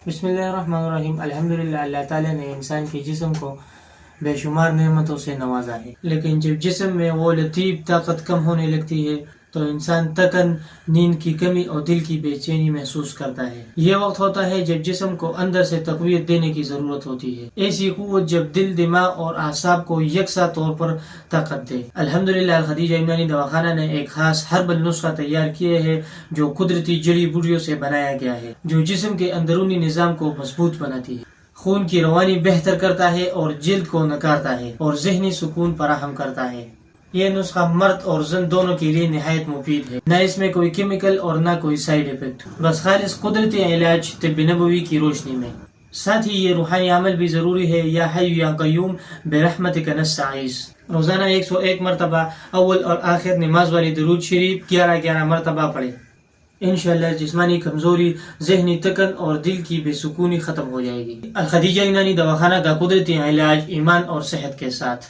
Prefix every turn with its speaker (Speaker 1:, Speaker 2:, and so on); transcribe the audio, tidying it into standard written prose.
Speaker 1: بسم اللہ الرحمن الرحیم۔ الحمدللہ، اللہ تعالیٰ نے انسان کے جسم کو بے شمار نعمتوں سے نوازا ہے، لیکن جب جسم میں وہ لطیف طاقت کم ہونے لگتی ہے تو انسان تکن، نیند کی کمی اور دل کی بے چینی محسوس کرتا ہے۔ یہ وقت ہوتا ہے جب جسم کو اندر سے تقویت دینے کی ضرورت ہوتی ہے، ایسی قوت جب دل، دماغ اور اعصاب کو یکساں طور پر طاقت دے۔ الحمدللہ، الخدیجہ یونانی دواخانہ نے ایک خاص ہربل نسخہ تیار کیا ہے جو قدرتی جڑی بوٹیوں سے بنایا گیا ہے، جو جسم کے اندرونی نظام کو مضبوط بناتی ہے، خون کی روانی بہتر کرتا ہے اور جلد کو نکارتا ہے اور ذہنی سکون فراہم کرتا ہے۔ یہ نسخہ مرد اور زن دونوں کے لیے نہایت مفید ہے، نہ اس میں کوئی کیمیکل اور نہ کوئی سائیڈ ایفیکٹ، بس خالص قدرتی علاج طب نبوی کی روشنی میں۔ ساتھ ہی یہ روحانی عمل بھی ضروری ہے۔ یا حی یا قیوم برحمتک نستعیذ، روزانہ 101 مرتبہ اول اور آخر نماز والی درود شریف 11 مرتبہ پڑھیں۔ انشاءاللہ جسمانی کمزوری، ذہنی تکن اور دل کی بے سکونی ختم ہو جائے گی۔ الخدیجہ یونانی دواخانہ کا قدرتی علاج، ایمان اور صحت کے ساتھ۔